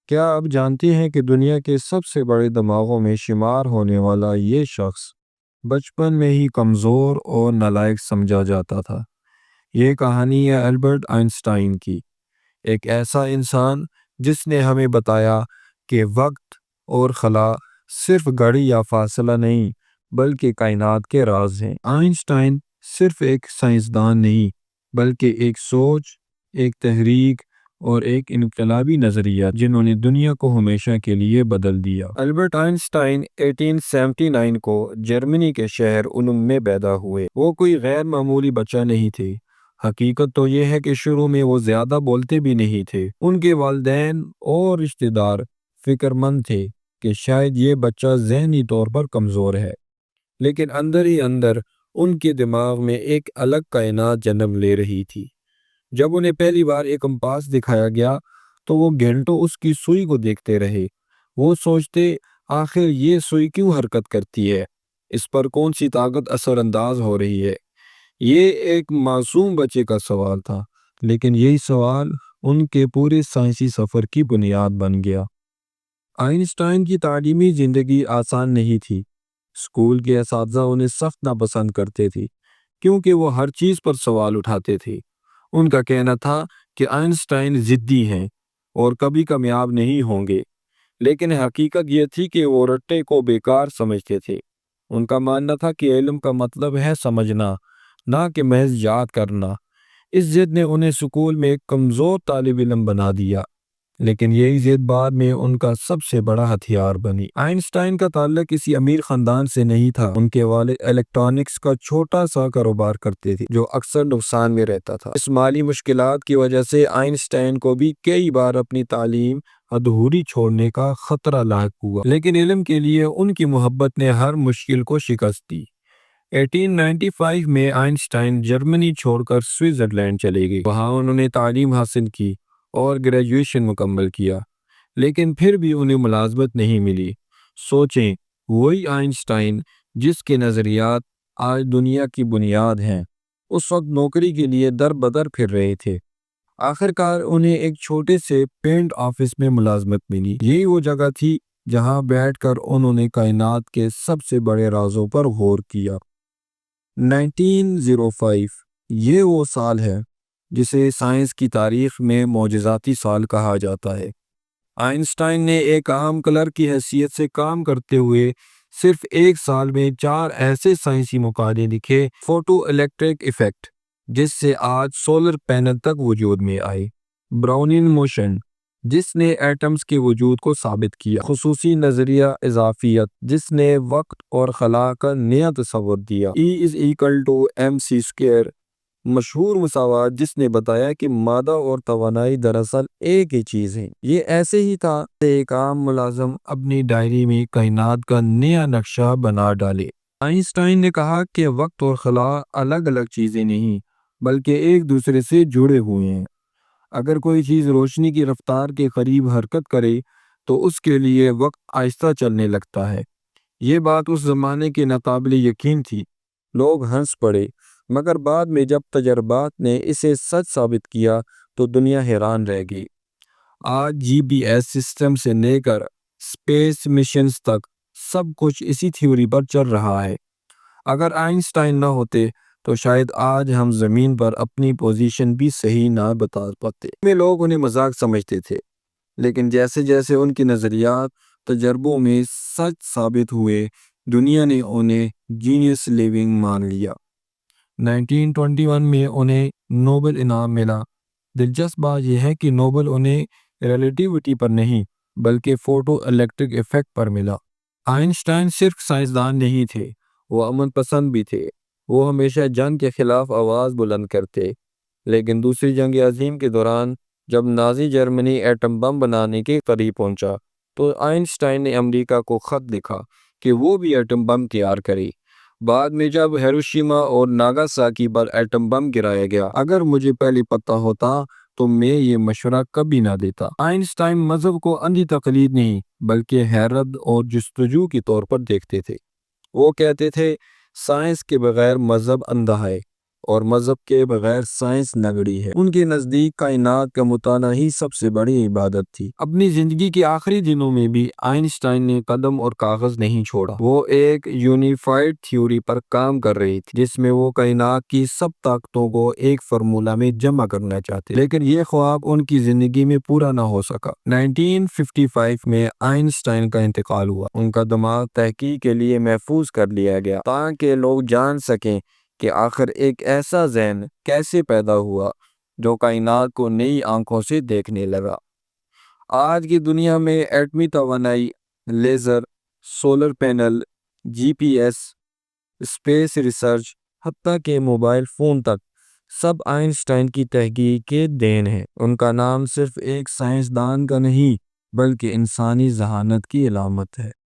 کیا آپ جانتے ہیں کہ دنیا کے سب سے بڑے دماغوں میں شمار ہونے والا یہ شخص بچپن میں ہی کمزور اور نالائق سمجھا جاتا تھا؟ یہ کہانی ہے البرٹ آئنسٹائن کی، ایک ایسا انسان جس نے ہمیں بتایا کہ وقت اور خلا صرف گھڑی یا فاصلہ نہیں بلکہ کائنات کے راز ہیں۔ آئنسٹائن صرف ایک سائنسدان نہیں بلکہ ایک سوچ، ایک تحریک اور ایک انقلابی نظریہ جنہوں نے دنیا کو ہمیشہ کے لیے بدل دیا۔ البرٹ آئنسٹائن 1879 کو جرمنی کے شہر اولم میں پیدا ہوئے۔ وہ کوئی غیر معمولی بچہ نہیں تھے۔ حقیقت تو یہ ہے کہ شروع میں وہ زیادہ بولتے بھی نہیں تھے۔ ان کے والدین اور رشتہ دار فکر مند تھے کہ شاید یہ بچہ ذہنی طور پر کمزور ہے، لیکن اندر ہی اندر ان کے دماغ میں ایک الگ کائنات جنم لے رہی تھی۔ جب انہیں پہلی بار ایک کمپاس دکھایا گیا تو وہ گھنٹوں اس کی سوئی کو دیکھتے رہے۔ وہ سوچتے، آخر یہ سوئی کیوں حرکت کرتی ہے؟ اس پر کون سی طاقت اثر انداز ہو رہی ہے؟ یہ ایک معصوم بچے کا سوال تھا، لیکن یہی سوال ان کے پورے سائنسی سفر کی بنیاد بن گیا۔ آئنسٹائن کی تعلیمی زندگی آسان نہیں تھی۔ اسکول کے اساتذہ انہیں سخت ناپسند کرتے تھے کیونکہ وہ ہر چیز پر سوال اٹھاتے تھے۔ ان کا کہنا تھا کہ آئنسٹائن ضدی ہیں اور کبھی کامیاب نہیں ہوں گے، لیکن حقیقت یہ تھی کہ وہ رٹے کو بیکار سمجھتے تھے۔ ان کا ماننا تھا کہ علم کا مطلب ہے سمجھنا، نہ کہ محض یاد کرنا۔ اس ضد نے انہیں اسکول میں ایک کمزور طالب علم بنا دیا، لیکن یہی ضد بعد میں ان کا سب سے بڑا ہتھیار بنی۔ آئنسٹائن کا تعلق کسی امیر خاندان سے نہیں تھا۔ ان کے والد الیکٹرانکس کا چھوٹا سا کاروبار کرتے تھے جو اکثر نقصان میں رہتا تھا۔ اس مالی مشکلات کی وجہ سے آئنسٹائن کو بھی کئی بار اپنی تعلیم ادھوری چھوڑنے کا خطرہ لاحق ہوا، لیکن علم کے لیے ان کی محبت نے ہر مشکل کو شکست دی۔ 1895 میں آئنسٹائن جرمنی چھوڑ کر سوئٹزرلینڈ چلے گئے۔ وہاں انہوں نے تعلیم حاصل کی اور گریجویشن مکمل کیا، لیکن پھر بھی انہیں ملازمت نہیں ملی۔ سوچیں، وہی آئنسٹائن جس کے نظریات آج دنیا کی بنیاد ہیں، اس وقت نوکری کے لیے در بدر پھر رہے تھے۔ آخرکار انہیں ایک چھوٹے سے پینٹ آفس میں ملازمت ملی۔ یہی وہ جگہ تھی جہاں بیٹھ کر انہوں نے کائنات کے سب سے بڑے رازوں پر غور کیا۔ 1905 یہ وہ سال ہے جسے سائنس کی تاریخ میں معجزاتی سال کہا جاتا ہے۔ آئنسٹائن نے ایک عام کلرک کی حیثیت سے کام کرتے ہوئے صرف ایک سال میں 4 ایسے سائنسی مقالے لکھے: فوٹو الیکٹرک ایفیکٹ، جس سے آج سولر پینل تک وجود میں آئے; براؤنین موشن، جس نے ایٹمز کے وجود کو ثابت کیا; خصوصی نظریہ اضافیت، جس نے وقت اور خلا کا نیا تصور دیا; E=mc²، مشہور مساوات جس نے بتایا کہ مادہ اور توانائی دراصل ایک ہی چیز ہے۔ یہ ایسے ہی تھا کہ ایک عام ملازم اپنی ڈائری میں کائنات کا نیا نقشہ بنا ڈالے۔ آئنسٹائن نے کہا کہ وقت اور خلا الگ الگ چیزیں نہیں بلکہ ایک دوسرے سے جڑے ہوئے ہیں۔ اگر کوئی چیز روشنی کی رفتار کے قریب حرکت کرے تو اس کے لیے وقت آہستہ چلنے لگتا ہے۔ یہ بات اس زمانے کے ناقابل یقین تھی۔ لوگ ہنس پڑے، مگر بعد میں جب تجربات نے اسے سچ ثابت کیا تو دنیا حیران رہ گئی۔ آج GPS سسٹم سے لے کر اسپیس مشنز تک سب کچھ اسی تھیوری پر چل رہا ہے۔ اگر آئنسٹائن نہ ہوتے تو شاید آج ہم زمین پر اپنی پوزیشن بھی صحیح نہ بتا پاتے۔ میں لوگ انہیں مذاق سمجھتے تھے، لیکن جیسے جیسے ان کے نظریات تجربوں میں سچ ثابت ہوئے، دنیا نے انہیں جینیس لیونگ مان لیا۔ 1921 میں انہیں نوبل انعام ملا۔ دلچسپ بات یہ ہے کہ نوبل انہیں ریلیٹیوٹی پر نہیں بلکہ فوٹو الیکٹرک ایفیکٹ پر ملا۔ آئنسٹائن صرف سائنسدان نہیں تھے، وہ امن پسند بھی تھے۔ وہ ہمیشہ جنگ کے خلاف آواز بلند کرتے، لیکن دوسری جنگ عظیم کے دوران جب نازی جرمنی ایٹم بم بنانے کے قریب پہنچا تو آئنسٹائن نے امریکہ کو خط لکھا کہ وہ بھی ایٹم بم تیار کرے۔ بعد میں جب ہیروشیما اور ناگاساکی پر ایٹم بم گرایا گیا، اگر مجھے پہلے پتہ ہوتا تو میں یہ مشورہ کبھی نہ دیتا۔ آئنسٹائن مذہب کو اندھی تقلید نہیں بلکہ حیرت اور جستجو کے طور پر دیکھتے تھے۔ وہ کہتے تھے، سائنس کے بغیر مذہب اندھا ہے، اور مذہب کے بغیر سائنس نگڑی ہے۔ ان کے نزدیک کائنات کا مطالعہ ہی سب سے بڑی عبادت تھی۔ اپنی زندگی کے آخری دنوں میں بھی آئنسٹائن نے قلم اور کاغذ نہیں چھوڑا۔ وہ ایک یونیفائڈ تھیوری پر کام کر رہی تھی جس میں وہ کائنات کی سب طاقتوں کو ایک فارمولہ میں جمع کرنا چاہتے، لیکن یہ خواب ان کی زندگی میں پورا نہ ہو سکا۔ 1955 میں آئنسٹائن کا انتقال ہوا۔ ان کا دماغ تحقیق کے لیے محفوظ کر لیا گیا تاکہ لوگ جان سکیں کہ آخر ایک ایسا ذہن کیسے پیدا ہوا جو کائنات کو نئی آنکھوں سے دیکھنے لگا۔ آج کی دنیا میں ایٹمی توانائی، لیزر، سولر پینل، جی پی ایس، اسپیس ریسرچ، حتیٰ کہ موبائل فون تک، سب آئنسٹائن کی تحقیق کے دین ہے۔ ان کا نام صرف ایک سائنسدان کا نہیں بلکہ انسانی ذہانت کی علامت ہے۔